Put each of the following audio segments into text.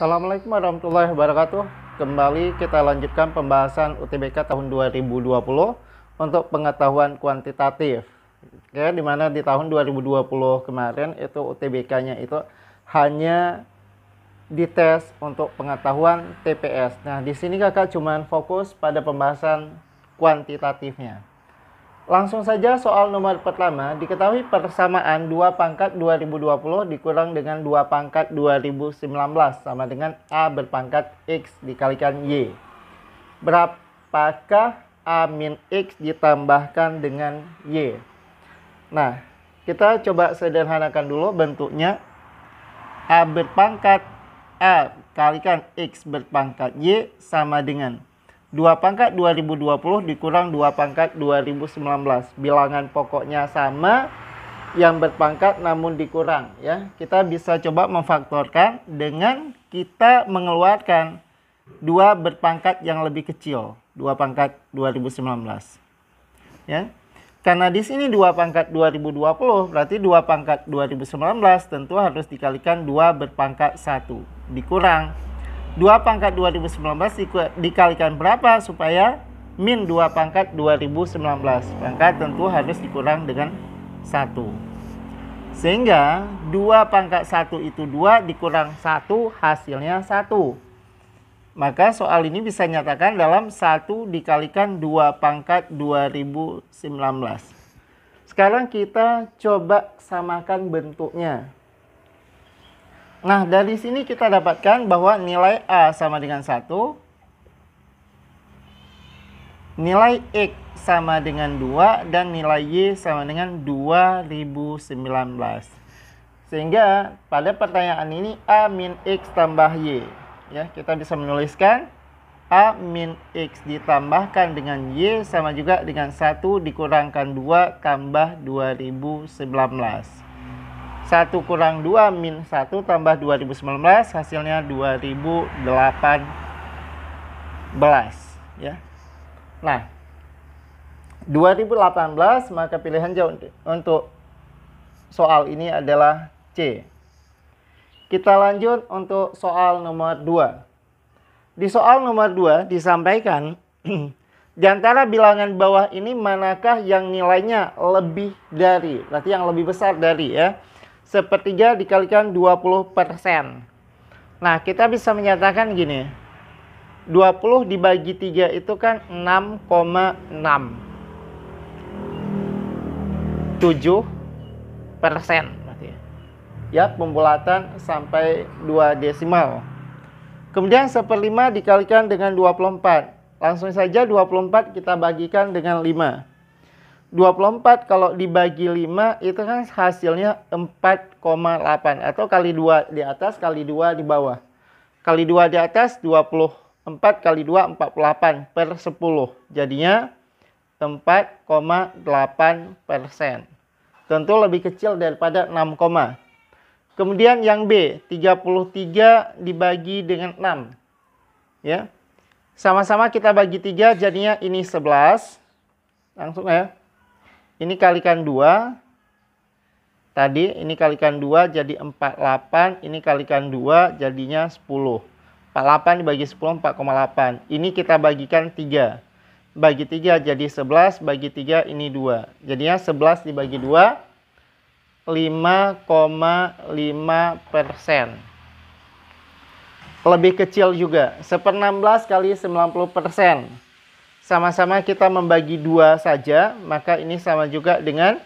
Assalamualaikum warahmatullahi wabarakatuh. Kembali kita lanjutkan pembahasan UTBK tahun 2020 untuk pengetahuan kuantitatif. Oke, dimana di tahun 2020 kemarin itu UTBK-nya itu hanya dites untuk pengetahuan TPS. Nah, di sini kakak cuman fokus pada pembahasan kuantitatifnya. Langsung saja soal nomor pertama, diketahui persamaan 2 pangkat 2020 dikurang dengan 2 pangkat 2019 sama dengan A berpangkat X dikalikan Y. Berapakah A min X ditambahkan dengan Y? Nah, kita coba sederhanakan dulu bentuknya. A berpangkat A kalikan X berpangkat Y sama dengan 2 pangkat 2020 dikurang 2 pangkat 2019. Bilangan pokoknya sama, yang berpangkat namun dikurang ya. Kita bisa coba memfaktorkan dengan kita mengeluarkan 2 berpangkat yang lebih kecil, 2 pangkat 2019. Ya. Karena di sini 2 pangkat 2020 berarti 2 pangkat 2019 tentu harus dikalikan 2 berpangkat 1 dikurang 2 pangkat 2019 dikalikan berapa supaya min 2 pangkat 2019. Maka tentu harus dikurang dengan 1. Sehingga 2 pangkat 1 itu 2 dikurang 1 hasilnya 1. Maka soal ini bisa nyatakan dalam 1 dikalikan 2 pangkat 2019. Sekarang kita coba samakan bentuknya. Nah, dari sini kita dapatkan bahwa nilai A sama dengan 1, nilai X sama dengan 2, dan nilai Y sama dengan 2019. Sehingga pada pertanyaan ini A min X tambah Y. Ya, kita bisa menuliskan A min X ditambahkan dengan Y sama juga dengan 1 dikurangkan 2 tambah 2019. 1 kurang 2 min 1 tambah 2019 hasilnya 2018 ya. Nah, 2018 maka pilihan jawab untuk soal ini adalah C. Kita lanjut untuk soal nomor 2. Di soal nomor 2 disampaikan di antara bilangan bawah ini manakah yang nilainya lebih dari, berarti yang lebih besar dari ya. Sepertiga dikalikan 20%. Nah, kita bisa menyatakan gini. 20 dibagi 3 itu kan 6,6. 7%. Ya, pembulatan sampai 2 desimal. Kemudian 1/5 dikalikan dengan 24. Langsung saja 24 kita bagikan dengan 5. 24 kalau dibagi 5 itu kan hasilnya 4,8 atau kali 2 di atas kali 2 di bawah. Kali 2 di atas 24 kali 2 48 per 10. Jadinya 4,8%. Tentu lebih kecil daripada 6, kemudian yang B 33 dibagi dengan 6. Ya. Sama-sama kita bagi 3 jadinya ini 11. Langsung ya. Ini kalikan 2. Tadi ini kalikan 2 jadi 48. Ini kalikan 2 jadinya 10. 48 dibagi 10 4,8. Ini kita bagikan 3. Bagi 3 jadi 11. Bagi 3 ini 2. Jadinya 11 dibagi 2. 5,5%. Lebih kecil juga. 1/16 kali 90%. Sama-sama kita membagi 2 saja, maka ini sama juga dengan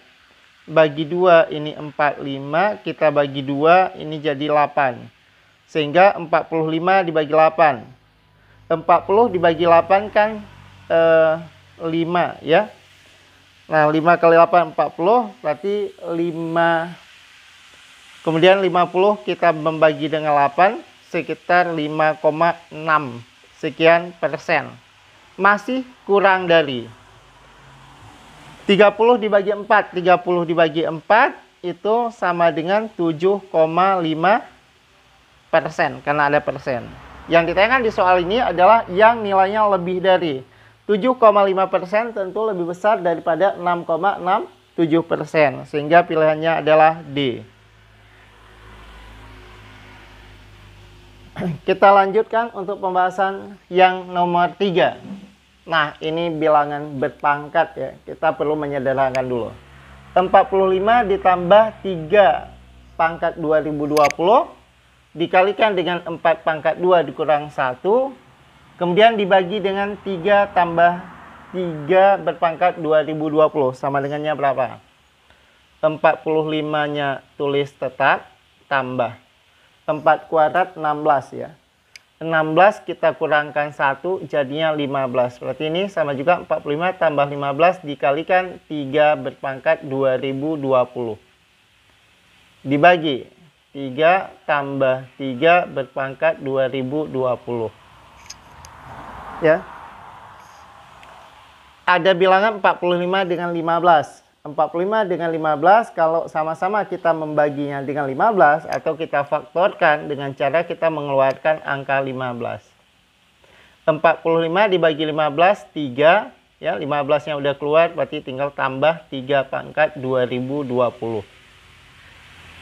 bagi 2 ini 45, kita bagi 2 ini jadi 8. Sehingga 45 dibagi 8. 40 dibagi 8 kan 5 ya. Nah, 5 kali 8 40, berarti 5. Kemudian 50 kita membagi dengan 8 sekitar 5,6 sekian persen. Masih kurang dari 30 dibagi 4. 30 dibagi 4 itu sama dengan 7,5% karena ada persen. Yang ditanyakan di soal ini adalah yang nilainya lebih dari 7,5%, tentu lebih besar daripada 6,67%. Sehingga pilihannya adalah D. Kita lanjutkan untuk pembahasan yang nomor 3. Nah, ini bilangan berpangkat ya. Kita perlu menyederhanakan dulu. 45 ditambah 3 pangkat 2020 dikalikan dengan 4 pangkat 2 dikurang 1. Kemudian dibagi dengan 3 tambah 3 berpangkat 2020. Sama dengannya berapa? 45-nya tulis tetap, tambah 4 kuadrat 16 ya. 16 kita kurangkan 1 jadinya 15. Berarti ini sama juga 45 tambah 15 dikalikan 3 berpangkat 2020. Dibagi 3 tambah 3 berpangkat 2020. Ya. Ada bilangan 45 dengan 15. 45 dengan 15 kalau sama-sama kita membaginya dengan 15 atau kita faktorkan dengan cara kita mengeluarkan angka 15. 45 dibagi 15 3 ya, 15-nya udah keluar berarti tinggal tambah 3 pangkat 2020.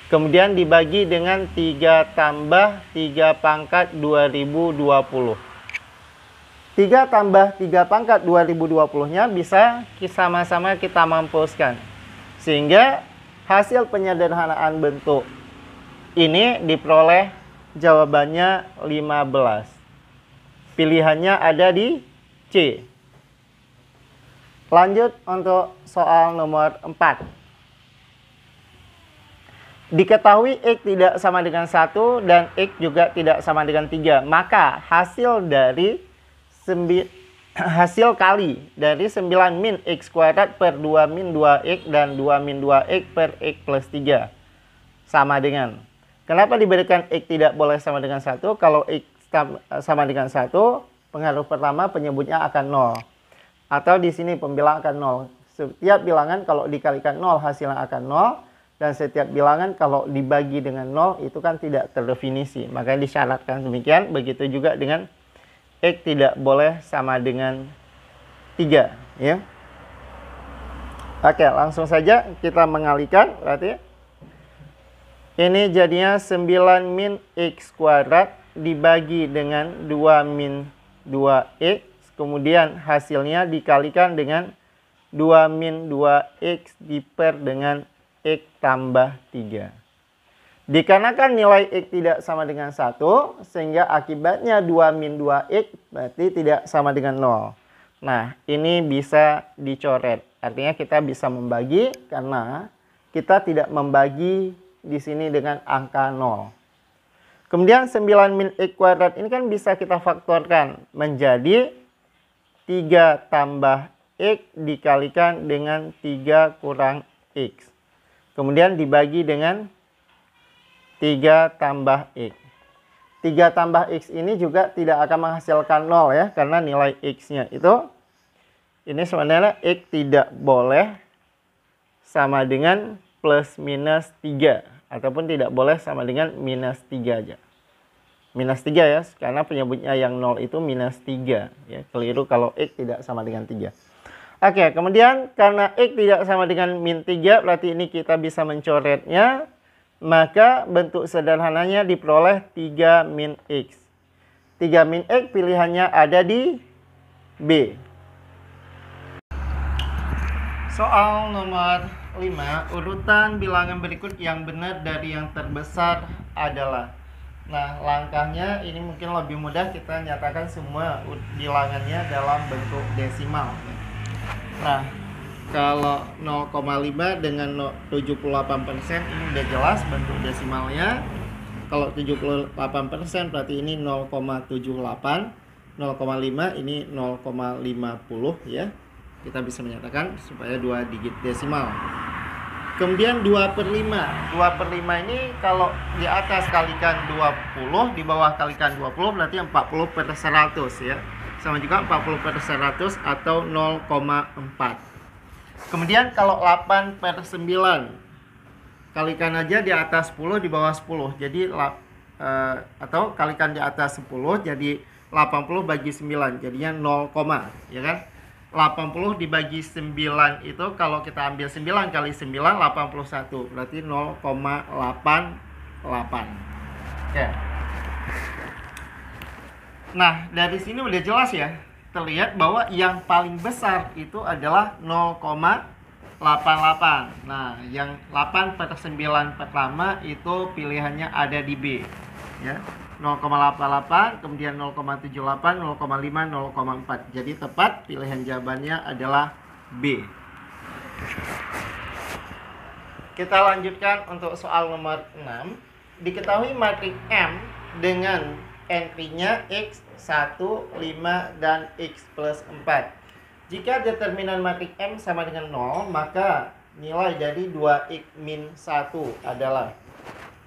Kemudian dibagi dengan 3 tambah 3 pangkat 2020. 3 tambah 3 pangkat 2020-nya bisa sama-sama kita mampuskan. Sehingga hasil penyederhanaan bentuk ini diperoleh jawabannya 15. Pilihannya ada di C. Lanjut untuk soal nomor 4. Diketahui X tidak sama dengan 1 dan X juga tidak sama dengan 3. Maka hasil kali dari 9 min X kuadrat per 2 min 2X dan 2 min 2X per X plus 3 sama dengan. Kenapa diberikan X tidak boleh sama dengan 1? Kalau X sama dengan 1, pengaruh pertama penyebutnya akan 0. Atau di sini pembilang akan 0. Setiap bilangan kalau dikalikan 0 hasilnya akan 0. Dan setiap bilangan kalau dibagi dengan 0 itu kan tidak terdefinisi. Makanya disyaratkan demikian. Begitu juga dengan X tidak boleh sama dengan 3 ya. Oke, langsung saja kita mengalihkan. Berarti ini jadinya 9 min X kuadrat dibagi dengan 2 min 2X. Kemudian hasilnya dikalikan dengan 2 min 2X diper dengan X tambah 3. Dikarenakan nilai X tidak sama dengan 1, sehingga akibatnya 2 min 2X berarti tidak sama dengan 0. Nah, ini bisa dicoret. Artinya kita bisa membagi karena kita tidak membagi di sini dengan angka 0. Kemudian 9 min X kuadrat ini kan bisa kita faktorkan menjadi 3 tambah X dikalikan dengan 3 kurang X. Kemudian dibagi dengan 3 tambah X. 3 tambah X ini juga tidak akan menghasilkan 0 ya. Karena nilai X-nya itu, ini sebenarnya X tidak boleh sama dengan plus minus 3. Ataupun tidak boleh sama dengan minus 3 aja. Minus 3 ya, karena penyebutnya yang 0 itu minus 3. Ya, keliru kalau X tidak sama dengan 3. Oke, kemudian karena X tidak sama dengan min 3, berarti ini kita bisa mencoretnya. Maka bentuk sederhananya diperoleh 3 min X. 3 min X pilihannya ada di B. Soal nomor 5. Urutan bilangan berikut yang benar dari yang terbesar adalah. Nah, langkahnya ini mungkin lebih mudah, kita nyatakan semua bilangannya dalam bentuk desimal. Nah, kalau 0,5 dengan 78% ini udah jelas bentuk desimalnya. Kalau 78% berarti ini 0,78. 0,5 ini 0,50 ya. Kita bisa menyatakan supaya 2 digit desimal. Kemudian 2/5. 2/5 ini kalau di atas kalikan 20, di bawah kalikan 20 berarti 40/100 ya. Sama juga 40/100 atau 0,4. Kemudian kalau 8/9 kalikan aja di atas 10 di bawah 10. Jadi atau kalikan di atas 10 jadi 80 bagi 9 jadinya 0, ya kan? 80 dibagi 9 itu kalau kita ambil 9 kali 9 81 berarti 0,88. Oke. Nah, dari sini udah jelas ya. Terlihat bahwa yang paling besar itu adalah 0,88. Nah, yang 8 per 9 pertama itu pilihannya ada di B. Ya, 0,88, kemudian 0,78, 0,5, 0,4. Jadi tepat pilihan jawabannya adalah B. Kita lanjutkan untuk soal nomor 6. Diketahui matriks M dengan entry-nya X, 1, 5, dan X plus 4. Jika determinan matriks M sama dengan 0, maka nilai dari 2X min 1 adalah,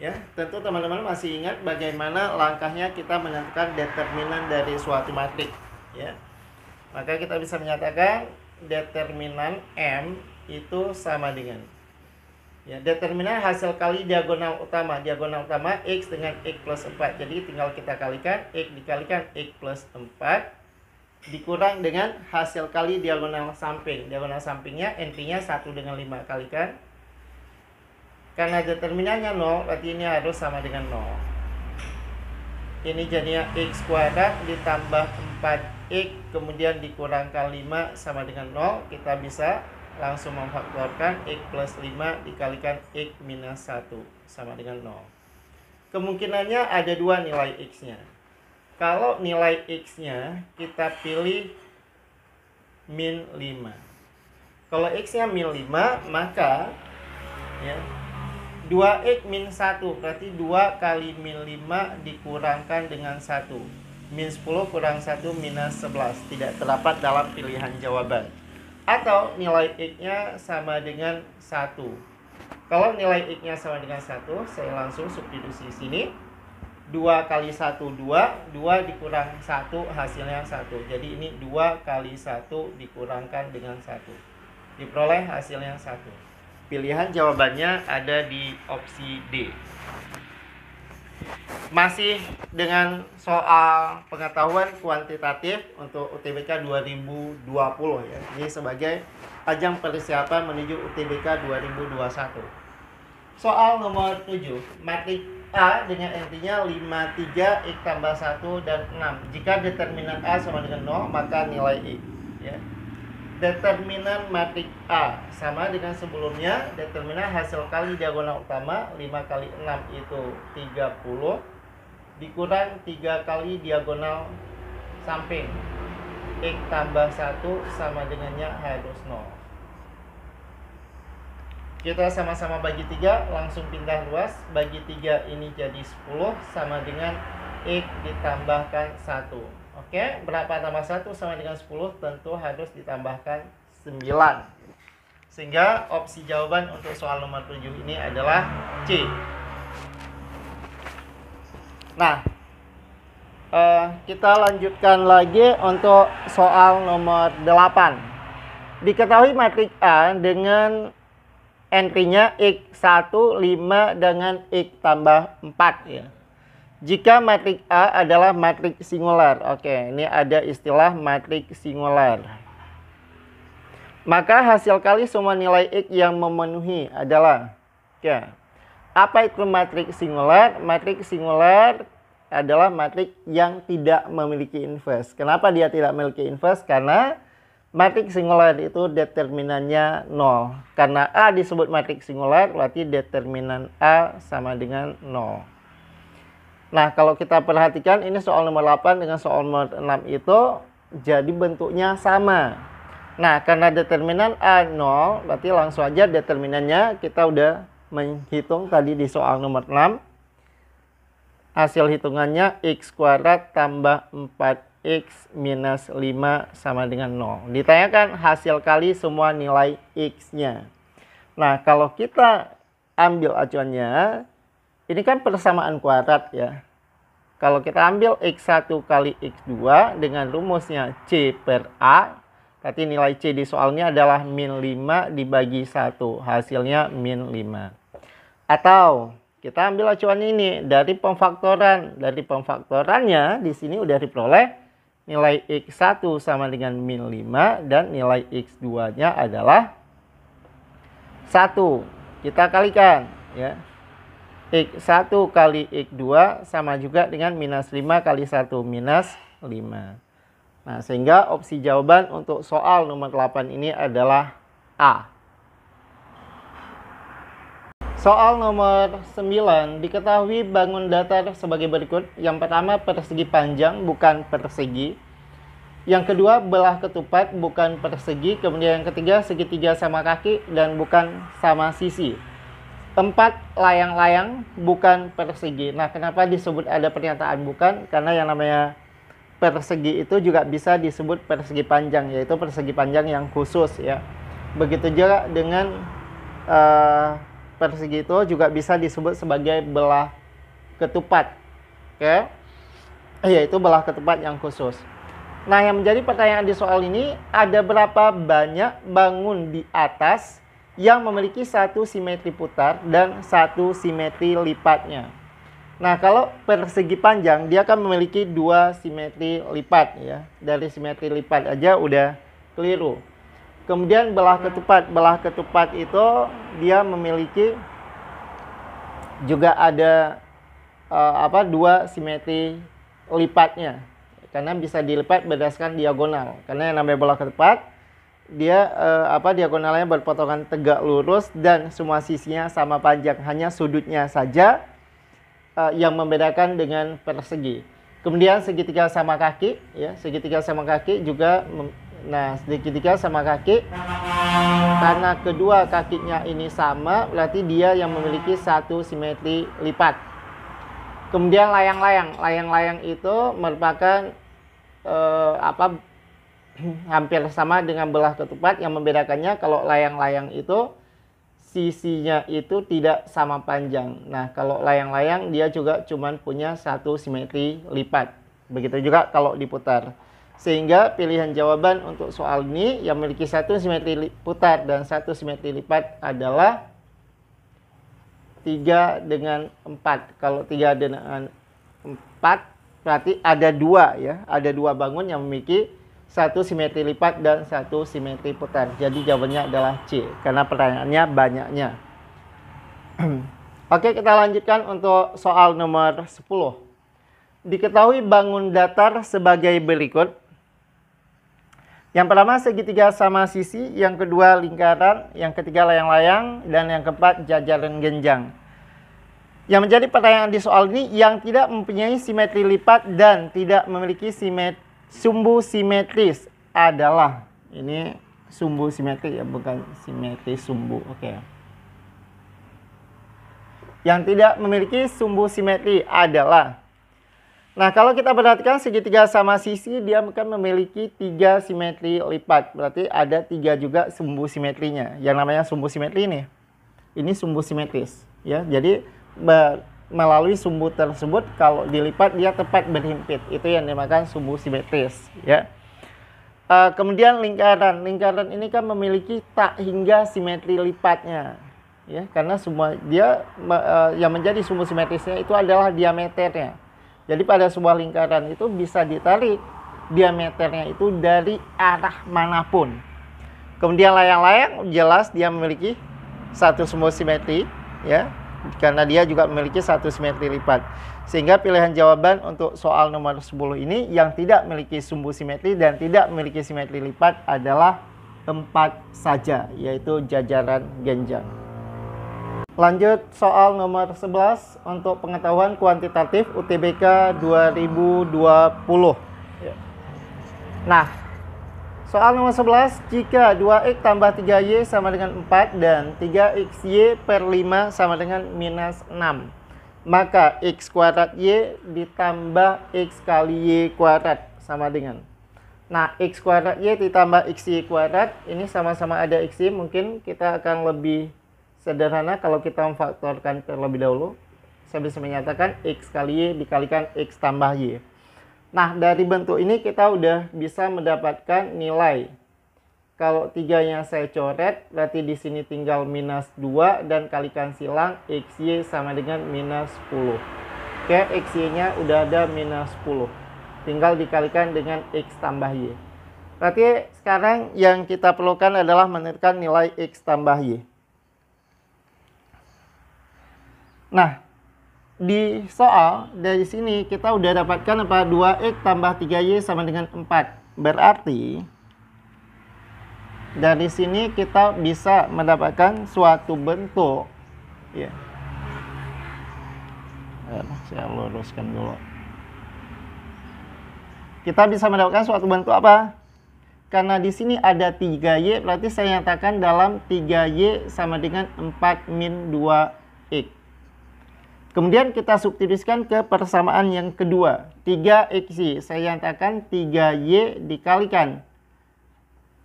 ya, tentu teman-teman masih ingat bagaimana langkahnya kita menentukan determinan dari suatu matriks, ya. Maka kita bisa menyatakan determinan M itu sama dengan, ya, determinan hasil kali diagonal utama. Diagonal utama X dengan X plus 4. Jadi tinggal kita kalikan X dikalikan X plus 4 dikurang dengan hasil kali diagonal samping. Diagonal sampingnya entry-nya 1 dengan 5 kalikan. Karena determinannya 0, berarti ini harus sama dengan 0. Ini jadinya X kuadrat ditambah 4X kemudian dikurangkan 5 sama dengan 0. Kita bisa langsung memfaktorkan X plus 5 dikalikan X minus 1 sama dengan 0. Kemungkinannya ada dua nilai X-nya. Kalau nilai X-nya kita pilih min 5. Kalau X-nya min 5, maka, ya, 2X min 1 berarti 2 kali min 5 dikurangkan dengan 1. Min 10 kurang 1 minus 11. Tidak terdapat dalam pilihan jawaban. Atau nilai X-nya sama dengan 1. Kalau nilai X-nya sama dengan 1, saya langsung substitusi sini. 2 kali 1, 2. 2 dikurang 1, hasilnya 1. Jadi ini 2 kali 1 dikurangkan dengan 1. Diperoleh hasilnya 1. Pilihan jawabannya ada di opsi D. Masih dengan soal pengetahuan kuantitatif untuk UTBK 2020, ya. Ini sebagai ajang persiapan menuju UTBK 2021. Soal nomor 7. Matriks A dengan entry-nya 5, 3, X tambah 1, dan 6. Jika determinan A sama dengan 0, maka nilai X, ya. Determinan matriks A sama dengan sebelumnya. Determinan hasil kali diagonal utama 5 kali 6 itu 30 dikurang 3 kali diagonal samping X tambah 1 sama dengannya harus 0. Kita sama-sama bagi 3, langsung pindah luas. Bagi 3 ini jadi 10 sama dengan X ditambahkan 1. Oke, berapa tambah 1 sama dengan 10? Tentu harus ditambahkan 9. Sehingga opsi jawaban untuk soal nomor 7 ini adalah C. Nah, kita lanjutkan lagi untuk soal nomor 8. Diketahui matriks A dengan entry-nya X1, 5 dengan X tambah 4, ya. Jika matriks A adalah matriks singular. Oke, ini ada istilah matriks singular. Maka hasil kali semua nilai X yang memenuhi adalah, oke, apa itu matriks singular? Matriks singular adalah matriks yang tidak memiliki inverse. Kenapa dia tidak memiliki inverse? Karena matriks singular itu determinannya 0. Karena A disebut matriks singular, berarti determinan A sama dengan 0. Nah, kalau kita perhatikan ini soal nomor 8 dengan soal nomor 6 itu jadi bentuknya sama. Nah, karena determinan A 0, berarti langsung aja determinannya kita udah menghitung tadi di soal nomor 6. Hasil hitungannya X kuadrat tambah 4X minus 5 sama dengan 0. Ditanyakan hasil kali semua nilai X-nya. Nah, kalau kita ambil acuannya, ini kan persamaan kuadrat, ya. Kalau kita ambil X1 kali X2 dengan rumusnya C per A, berarti nilai C di soalnya adalah min 5 dibagi 1. Hasilnya min 5. Atau kita ambil acuan ini dari pemfaktoran. Dari pemfaktorannya di sini udah diperoleh nilai X1 sama dengan min 5 dan nilai X2-nya adalah 1. Kita kalikan, ya. X1 kali X2 sama juga dengan minus 5 kali 1 minus 5. Nah, sehingga opsi jawaban untuk soal nomor 8 ini adalah A. Soal nomor 9, diketahui bangun datar sebagai berikut. Yang pertama, persegi panjang bukan persegi. Yang kedua, belah ketupat bukan persegi. Kemudian yang ketiga, segitiga sama kaki dan bukan sama sisi. 4, layang-layang bukan persegi. Nah, kenapa disebut ada pernyataan bukan? Karena yang namanya persegi itu juga bisa disebut persegi panjang, yaitu persegi panjang yang khusus ya. Begitu juga dengan persegi itu juga bisa disebut sebagai belah ketupat, oke? Yaitu belah ketupat yang khusus. Nah, yang menjadi pertanyaan di soal ini, ada berapa banyak bangun di atas yang memiliki satu simetri putar dan satu simetri lipatnya? Nah, kalau persegi panjang, dia akan memiliki 2 simetri lipat ya. Dari simetri lipat aja udah keliru. Kemudian belah ketupat itu dia memiliki juga ada 2 simetri lipatnya. Karena bisa dilipat berdasarkan diagonal. Karena yang namanya belah ketupat, dia diagonalnya berpotongan tegak lurus dan semua sisinya sama panjang, hanya sudutnya saja yang membedakan dengan persegi. Kemudian segitiga sama kaki ya, segitiga sama kaki juga segitiga sama kaki, karena kedua kakinya ini sama, berarti dia yang memiliki satu simetri lipat. Kemudian layang-layang itu merupakan hampir sama dengan belah ketupat. Yang membedakannya kalau layang-layang itu sisinya itu tidak sama panjang. Nah, kalau layang-layang dia juga cuman punya satu simetri lipat. Begitu juga kalau diputar. Sehingga pilihan jawaban untuk soal ini yang memiliki satu simetri putar dan satu simetri lipat adalah 3 dengan 4. Kalau 3 dengan 4 berarti ada 2 ya. Ada 2 bangun yang memiliki satu simetri lipat dan satu simetri putar. Jadi jawabannya adalah C, karena pertanyaannya banyaknya. Oke, kita lanjutkan untuk soal nomor 10. Diketahui bangun datar sebagai berikut. Yang pertama segitiga sama sisi, yang kedua lingkaran, yang ketiga layang-layang, dan yang keempat jajaran genjang. Yang menjadi pertanyaan di soal ini, yang tidak mempunyai simetri lipat dan tidak memiliki sumbu simetris adalah, ini sumbu simetri ya, bukan simetri sumbu, oke. Yang tidak memiliki sumbu simetri adalah, nah kalau kita perhatikan segitiga sama sisi, dia akan memiliki 3 simetri lipat, berarti ada 3 juga sumbu simetrinya. Yang namanya sumbu simetri ini sumbu simetris ya. Jadi melalui sumbu tersebut kalau dilipat dia tepat berhimpit, itu yang dinamakan sumbu simetris ya. Kemudian lingkaran ini kan memiliki tak hingga simetri lipatnya ya, karena semua dia yang menjadi sumbu simetrisnya itu adalah diameternya. Jadi pada sebuah lingkaran itu bisa ditarik diameternya itu dari arah manapun. Kemudian layang-layang jelas dia memiliki satu sumbu simetri ya, karena dia juga memiliki satu simetri lipat. Sehingga pilihan jawaban untuk soal nomor 10 ini yang tidak memiliki sumbu simetri dan tidak memiliki simetri lipat adalah 4 saja, yaitu jajaran genjang. Lanjut soal nomor 11 untuk pengetahuan kuantitatif UTBK 2020. Nah, soal nomor 11, jika 2x tambah 3y sama dengan 4 dan 3xy per 5 sama dengan minus 6, maka x kuadrat y ditambah x kali y kuadrat sama dengan. Nah, x kuadrat y ditambah xy kuadrat, ini sama-sama ada xy, mungkin kita akan lebih sederhana kalau kita memfaktorkan terlebih dahulu. Saya bisa menyatakan x kali y dikalikan x tambah y. Nah, dari bentuk ini kita udah bisa mendapatkan nilai. Kalau 3-nya saya coret, berarti di sini tinggal minus 2 dan kalikan silang xy sama dengan minus 10. Oke, xy-nya udah ada minus 10. Tinggal dikalikan dengan x tambah y. Berarti sekarang yang kita perlukan adalah menentukan nilai x tambah y. Nah, di soal dari sini kita udah dapatkan apa? 2x tambah 3y sama dengan 4. Berarti dari sini kita bisa mendapatkan suatu bentuk, ya. Saya luruskan dulu. Kita bisa mendapatkan suatu bentuk apa? Karena di sini ada 3y, berarti saya nyatakan dalam 3y sama dengan 4 min 2x. Kemudian kita substitusikan ke persamaan yang kedua, 3xy. Saya nyatakan 3y dikalikan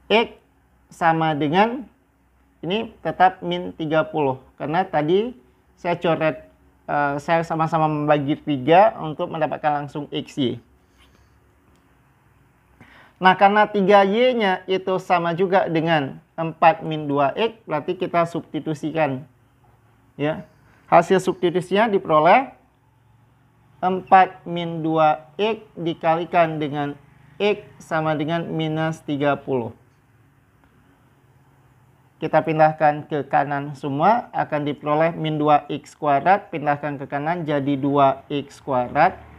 x sama dengan, ini tetap min 30. Karena tadi saya coret, saya sama-sama membagi 3 untuk mendapatkan langsung xy. Nah, karena 3y-nya itu sama juga dengan 4 min 2x, berarti kita substitusikan. Ya. Hasil substitusinya diperoleh 4 min 2x dikalikan dengan x sama dengan minus 30. Kita pindahkan ke kanan semua, akan diperoleh min 2x kuadrat, pindahkan ke kanan jadi 2x kuadrat.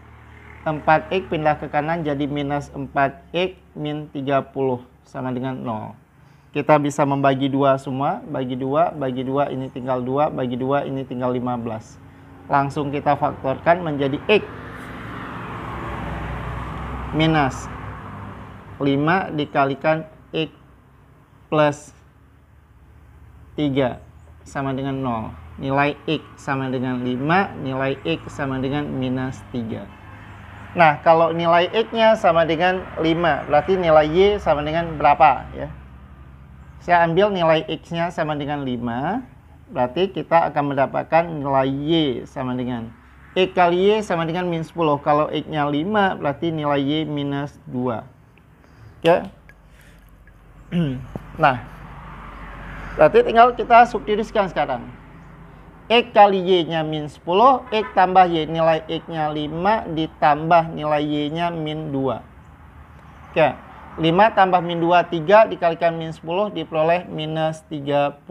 4x pindah ke kanan jadi minus 4x min 30 sama dengan 0. Kita bisa membagi 2 semua, bagi 2, ini tinggal 2, bagi 2, ini tinggal 15. Langsung kita faktorkan menjadi x minus 5 dikalikan x plus 3 sama dengan 0. Nilai x sama dengan 5, nilai x sama dengan minus 3. Nah, kalau nilai x-nya sama dengan 5, berarti nilai y sama dengan berapa? Ya. Saya ambil nilai x-nya sama dengan 5, berarti kita akan mendapatkan nilai y sama dengan x kali y sama dengan min 10. Kalau x-nya 5, berarti nilai y minus 2. Oke. Nah, berarti tinggal kita substitusikan sekarang. X kali y-nya min 10, x tambah y, nilai x-nya 5 ditambah nilai y-nya min 2. Oke. 5 tambah min 2, 3 dikalikan min 10 diperoleh minus 30.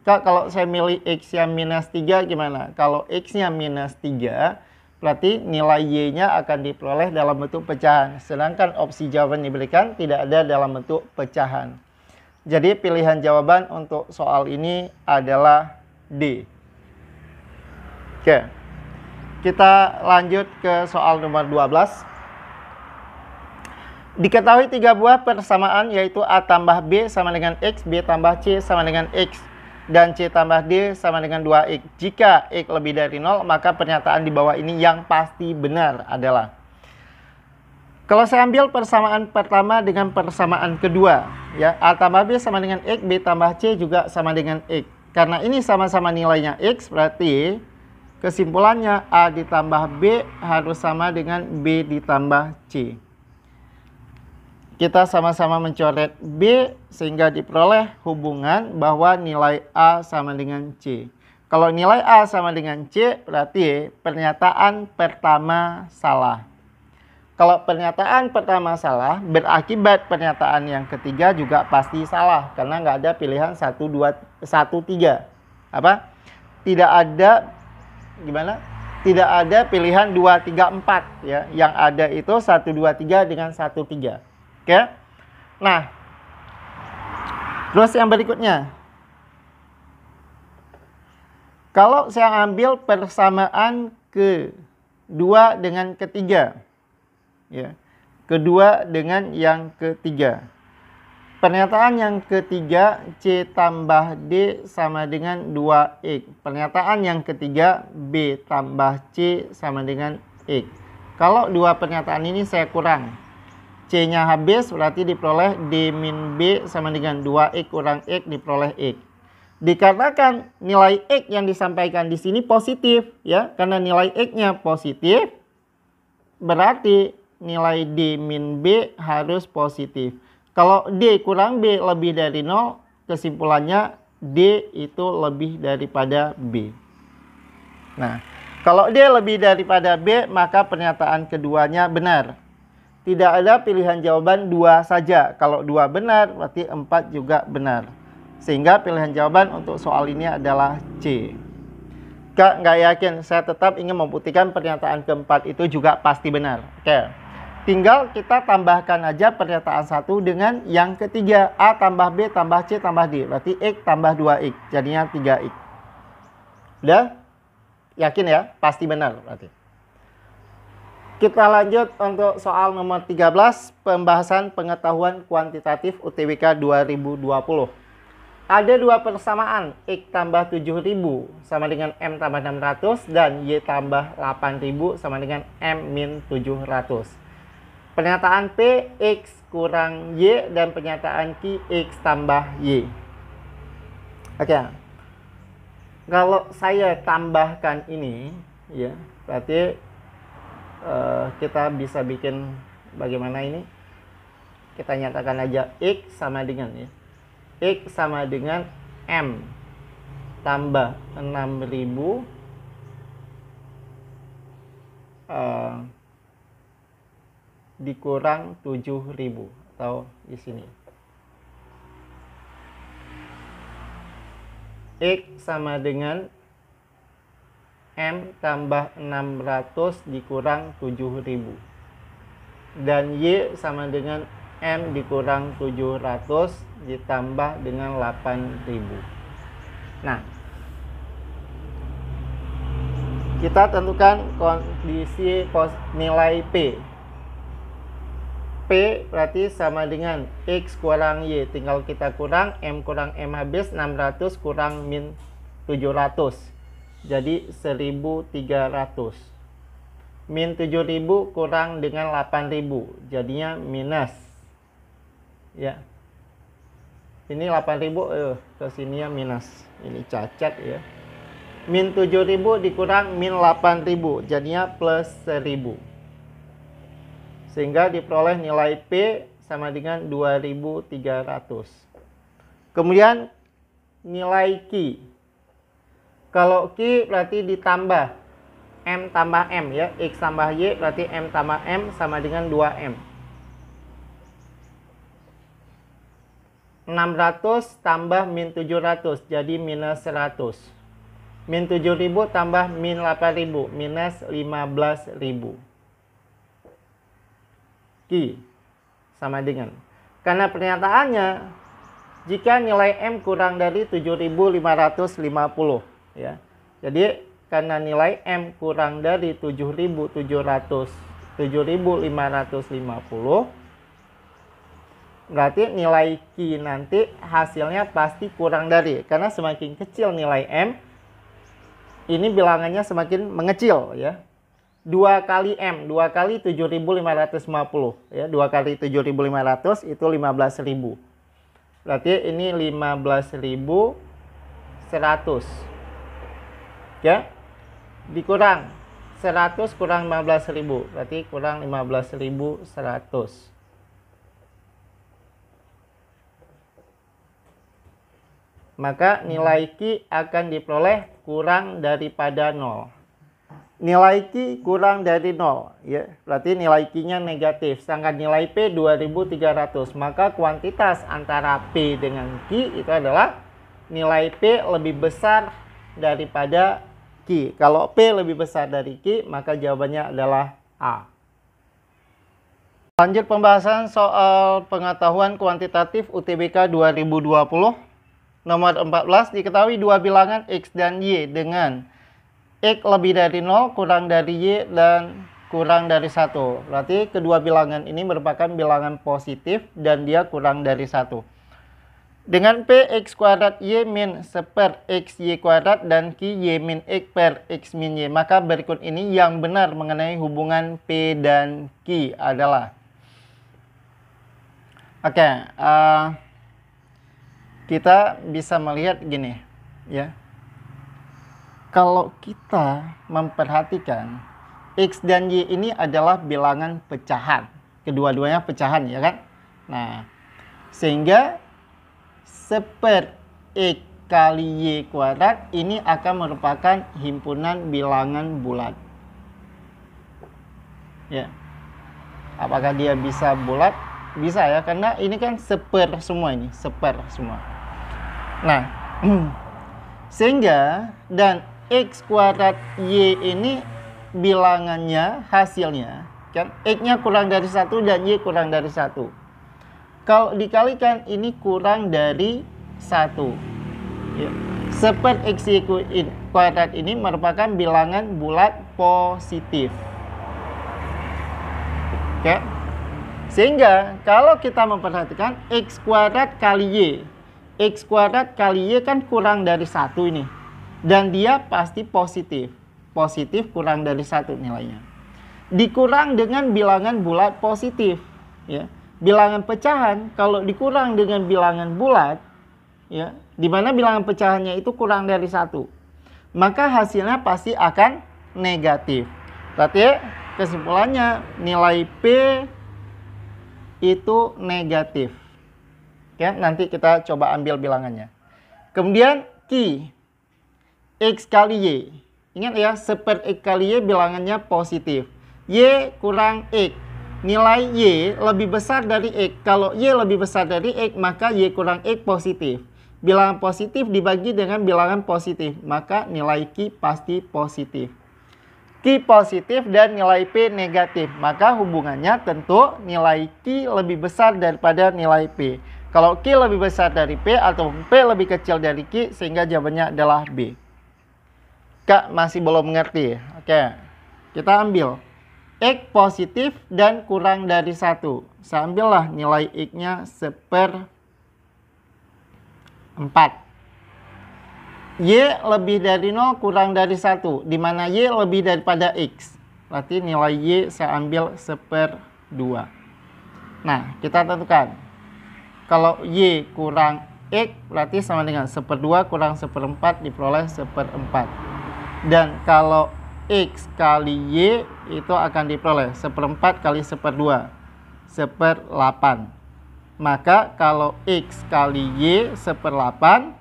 Kak, kalau saya milih x-nya minus 3 gimana? Kalau x-nya minus 3, berarti nilai y-nya akan diperoleh dalam bentuk pecahan. Sedangkan opsi jawaban diberikan tidak ada dalam bentuk pecahan. Jadi pilihan jawaban untuk soal ini adalah D. Oke. Kita lanjut ke soal nomor 12. Diketahui 3 buah persamaan yaitu A tambah B sama dengan X, B tambah C sama dengan X, dan C tambah D sama dengan 2X. Jika X lebih dari 0, maka pernyataan di bawah ini yang pasti benar adalah. Kalau saya ambil persamaan pertama dengan persamaan kedua, ya, A tambah B sama dengan X, B tambah C juga sama dengan X. Karena ini sama-sama nilainya X, berarti kesimpulannya A ditambah B harus sama dengan B ditambah C. Kita sama-sama mencoret B sehingga diperoleh hubungan bahwa nilai A sama dengan C. Kalau nilai A sama dengan C, berarti pernyataan pertama salah. Kalau pernyataan pertama salah, berakibat pernyataan yang ketiga juga pasti salah. Karena nggak ada pilihan 1, 2, 1, 3. Apa? Tidak ada, gimana? Tidak ada pilihan 2, 3, 4. Ya. Yang ada itu 1, 2, 3 dengan 1, 3. Oke. Nah, terus yang berikutnya. Kalau saya ambil persamaan kedua dengan ketiga. Ya. Kedua dengan yang ketiga. Pernyataan yang ketiga, C tambah D sama dengan 2X. Pernyataan yang ketiga, B tambah C sama dengan X. Kalau dua pernyataan ini saya kurang, C-nya habis, berarti diperoleh D min B sama dengan 2X kurang X diperoleh X. Dikarenakan nilai X yang disampaikan di sini positif, ya, karena nilai X-nya positif, berarti nilai D min B harus positif. Kalau D kurang B lebih dari 0, kesimpulannya D itu lebih daripada B. Nah, kalau D lebih daripada B, maka pernyataan keduanya benar. Tidak ada pilihan jawaban 2 saja. Kalau 2 benar, berarti 4 juga benar. Sehingga pilihan jawaban untuk soal ini adalah C. Jika nggak yakin, saya tetap ingin membuktikan pernyataan keempat itu juga pasti benar. Oke. Tinggal kita tambahkan aja pernyataan 1 dengan yang ketiga. A tambah B tambah C tambah D. Berarti X tambah 2X. Jadinya 3X. Udah? Yakin ya? Pasti benar berarti. Kita lanjut untuk soal nomor 13. Pembahasan pengetahuan kuantitatif UTBK 2020. Ada dua persamaan, X tambah 7.000 sama dengan M tambah 600 dan Y tambah 8.000 sama dengan M min 700. Pernyataan P, X kurang Y dan pernyataan Q, X tambah Y. Oke. Kalau saya tambahkan ini, ya, berarti kita bisa bikin bagaimana ini? Kita nyatakan aja X sama dengan ya. X sama dengan M tambah 6.000 dikurang 7.000 atau di sini. X sama dengan M tambah 600 dikurang 7.000. Dan Y sama dengan M dikurang 700 ditambah dengan 8.000. Nah, kita tentukan kondisi nilai P. P berarti sama dengan X kurang Y. Tinggal kita kurang, M kurang M habis, 600 kurang min 700. Jadi 1.300. Min 7.000 kurang dengan 8.000. Jadinya minus. Ya. Ini 8.000 ke sini ya minus. Ini cacat ya. Min 7.000 dikurang min 8.000, jadinya plus 1.000. Sehingga diperoleh nilai P sama dengan 2.300. Kemudian nilai Q. Kalau Q berarti ditambah M tambah M ya. X tambah Y berarti M tambah M sama dengan 2M. 600 tambah min 700 jadi minus 100. Min 7.000 tambah min 8.000 minus 15.000. Q sama dengan, karena pernyataannya jika nilai M kurang dari 7.550 ya. Jadi karena nilai M kurang dari 7.550 berarti nilai Q nanti hasilnya pasti kurang dari, karena semakin kecil nilai M, ini bilangannya semakin mengecil ya. 2 kali M, 2 kali 7.550 ya. 2 kali 7.500 itu 15.000. Berarti ini 15.100. Ya. Dikurang 100 kurang 15.000, berarti kurang 15.100. Maka nilai Q akan diperoleh kurang daripada 0. Nilai Q kurang dari 0 ya. Berarti nilai Q-nya negatif. Sedangkan nilai P 2.300. Maka kuantitas antara P dengan Q itu adalah nilai P lebih besar daripada Q. Kalau P lebih besar dari Q, maka jawabannya adalah A. Lanjut pembahasan soal pengetahuan kuantitatif UTBK 2020. Nomor 14, diketahui dua bilangan X dan Y dengan X lebih dari 0, kurang dari Y, dan kurang dari 1. Berarti kedua bilangan ini merupakan bilangan positif dan dia kurang dari 1. Dengan P X kuadrat Y min 1 per X Y kuadrat dan Q Y min X per X min Y. Maka berikut ini yang benar mengenai hubungan P dan Q adalah. Oke, kita bisa melihat gini ya. Kalau kita memperhatikan X dan Y ini adalah bilangan pecahan. Kedua-duanya pecahan ya kan. Nah, sehingga 1 per X kali Y kuadrat ini akan merupakan himpunan bilangan bulat. Ya. Apakah dia bisa bulat? Bisa ya, karena ini kan 1 per semua ini. 1 per semua. Nah, sehingga dan X kuadrat Y ini bilangannya, hasilnya kan X-nya kurang dari 1 dan Y kurang dari 1. Kalau dikalikan ini kurang dari 1 ya. Seper XY kuadrat ini merupakan bilangan bulat positif. Oke. Sehingga kalau kita memperhatikan X kuadrat kali Y, X kuadrat kali Y kan kurang dari 1 ini. Dan dia pasti positif. Positif kurang dari 1 nilainya. Dikurang dengan bilangan bulat positif. Ya. Bilangan pecahan kalau dikurang dengan bilangan bulat, ya, di mana bilangan pecahannya itu kurang dari 1, maka hasilnya pasti akan negatif. Berarti kesimpulannya nilai P itu negatif. Ya, nanti kita coba ambil bilangannya. Kemudian Q, X kali Y. Ingat ya, seper X kali Y bilangannya positif. Y kurang X. Nilai Y lebih besar dari X. Kalau Y lebih besar dari X, maka Y kurang X positif. Bilangan positif dibagi dengan bilangan positif, maka nilai Q pasti positif. Q positif dan nilai P negatif, maka hubungannya tentu nilai Q lebih besar daripada nilai P. Kalau Q lebih besar dari P atau P lebih kecil dari Q, sehingga jawabannya adalah B. Kak masih belum mengerti? Oke, kita ambil X positif dan kurang dari 1. Saya ambillah nilai X-nya 1/4. Y lebih dari 0 kurang dari 1, di mana Y lebih daripada X. Berarti nilai Y saya ambil 1/2. Nah, kita tentukan. Kalau Y kurang X berarti sama dengan 1/2 kurang 1/4 diperoleh 1/4. Dan kalau X kali Y itu akan diperoleh 1/4 kali 1/2, 1/8. Maka kalau X kali Y 1/8,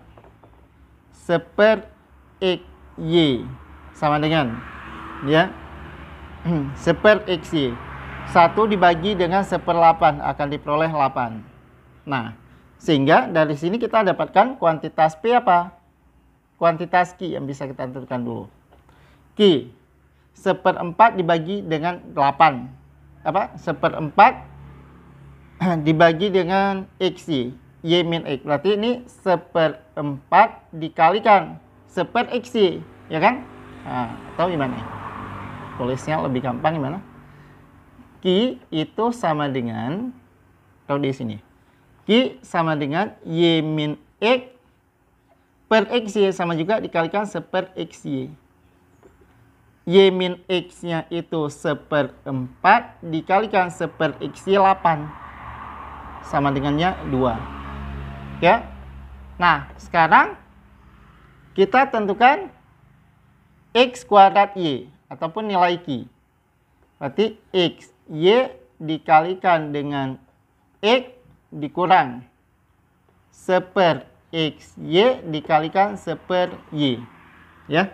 1/XY sama dengan ya 1/XY. 1 dibagi dengan 1/8 akan diperoleh 8. Nah, sehingga dari sini kita dapatkan kuantitas P apa? Kuantitas Q yang bisa kita tentukan dulu. Q 1/4 dibagi dengan 8. Apa? 1/4 dibagi dengan XY. Y min X. Berarti ini 1/4 dikalikan 1/XY. Ya kan? Nah, atau gimana? Tulisnya lebih gampang gimana? Q itu sama dengan, kalau di sini. Q sama dengan Y min X per XY sama juga dikalikan 1/XY. Y min X-nya itu 1/4 dikalikan 1/XY 8. Sama dengannya 2. Ya. Nah, sekarang kita tentukan X kuadrat Y ataupun nilai Q. Berarti X Y dikalikan dengan X dikurang 1/XY dikalikan 1/Y. Ya.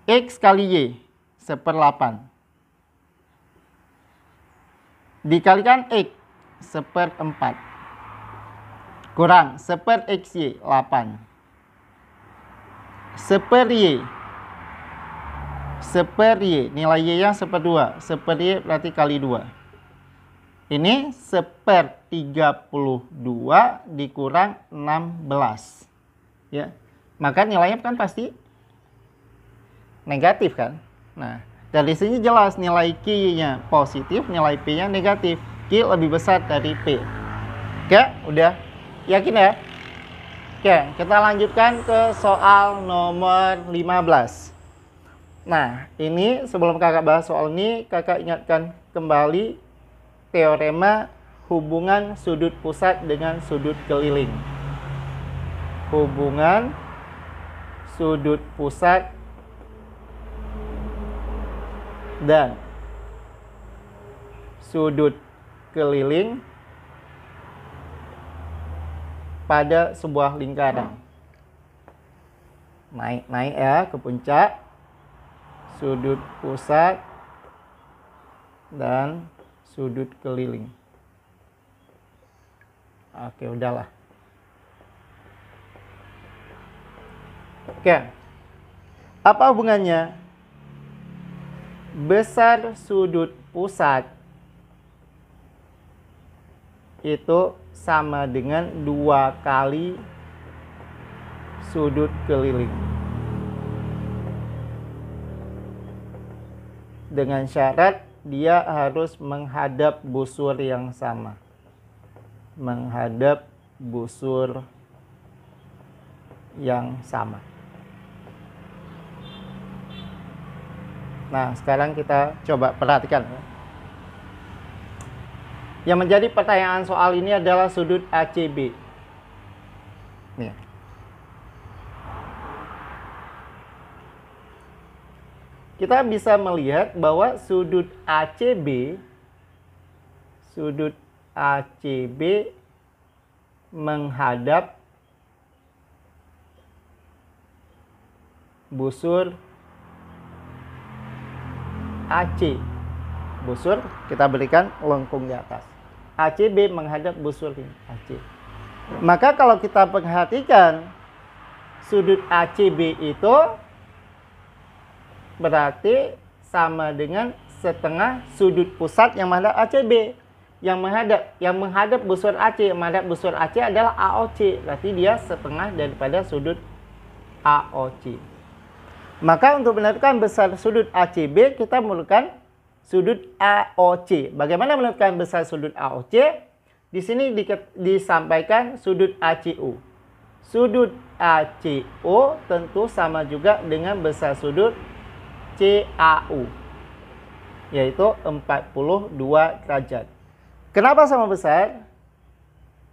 X kali Y 1/8. Dikalikan X 1/4. Kurang 1/XY 8. 1/Y. 1/Y. Nilai Y-nya 1/2. 1/Y berarti kali 2. Ini 1/32 dikurang 16. Ya. Maka nilainya kan pasti negatif kan? Nah, dari sini jelas nilai Q-nya positif, nilai P-nya negatif. Q lebih besar dari P. Oke, udah yakin ya? Oke, kita lanjutkan ke soal nomor 15. Nah, ini sebelum kakak bahas soal ini, kakak ingatkan kembali teorema hubungan sudut pusat dengan sudut keliling. Hubungan sudut pusat dan sudut keliling pada sebuah lingkaran. Naik ya ke puncak, sudut pusat dan sudut keliling. Oke, udahlah. Oke. Apa hubungannya? Besar sudut pusat itu sama dengan 2 kali sudut keliling. Dengan syarat dia harus menghadap busur yang sama. Menghadap busur yang sama. Nah, sekarang kita coba perhatikan. Yang menjadi pertanyaan soal ini adalah sudut ACB. Nih. Kita bisa melihat bahwa sudut ACB menghadap busur AC. Busur kita berikan lengkung di atas. ACB menghadap busur ini, AC. Maka kalau kita perhatikan sudut ACB itu berarti sama dengan setengah sudut pusat yang menghadap ACB. Yang menghadap busur AC, yang menghadap busur AC adalah AOC. Berarti dia setengah daripada sudut AOC. Maka untuk menentukan besar sudut ACB, kita memerlukan sudut AOC. Bagaimana menentukan besar sudut AOC? Di sini disampaikan sudut ACO. Sudut ACO tentu sama juga dengan besar sudut CAU, yaitu 42 derajat. Kenapa sama besar?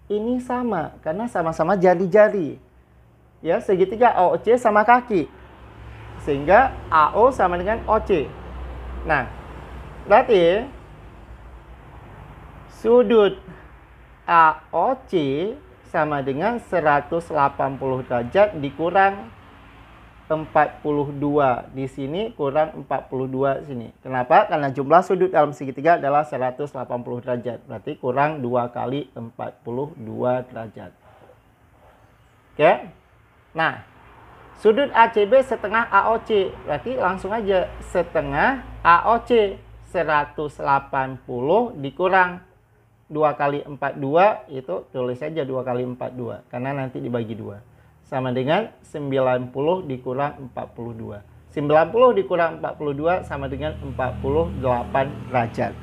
Ini sama, karena sama-sama jari-jari. Ya, segitiga AOC sama kaki. Sehingga AO sama dengan OC. Nah, berarti sudut AOC sama dengan 180 derajat dikurang 42 di sini kurang 42 sini. Kenapa? Karena jumlah sudut dalam segitiga adalah 180 derajat. Berarti kurang 2 kali 42 derajat. Oke. Nah, sudut ACB setengah AOC. Berarti langsung aja setengah AOC 180 dikurang 2 kali 42 itu tulis saja 2 kali 42 karena nanti dibagi 2. Sama dengan 90 dikurang 42. 90 dikurang 42 sama dengan 48 derajat.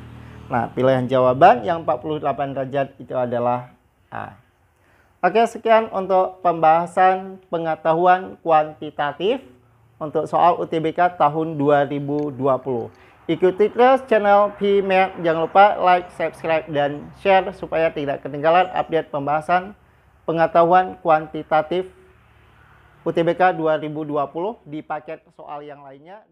Nah, pilihan jawaban yang 48 derajat itu adalah A. Oke, sekian untuk pembahasan pengetahuan kuantitatif untuk soal UTBK tahun 2020. Ikuti terus channel PMath. Jangan lupa like, subscribe, dan share supaya tidak ketinggalan update pembahasan pengetahuan kuantitatif UTBK 2020 di paket soal yang lainnya.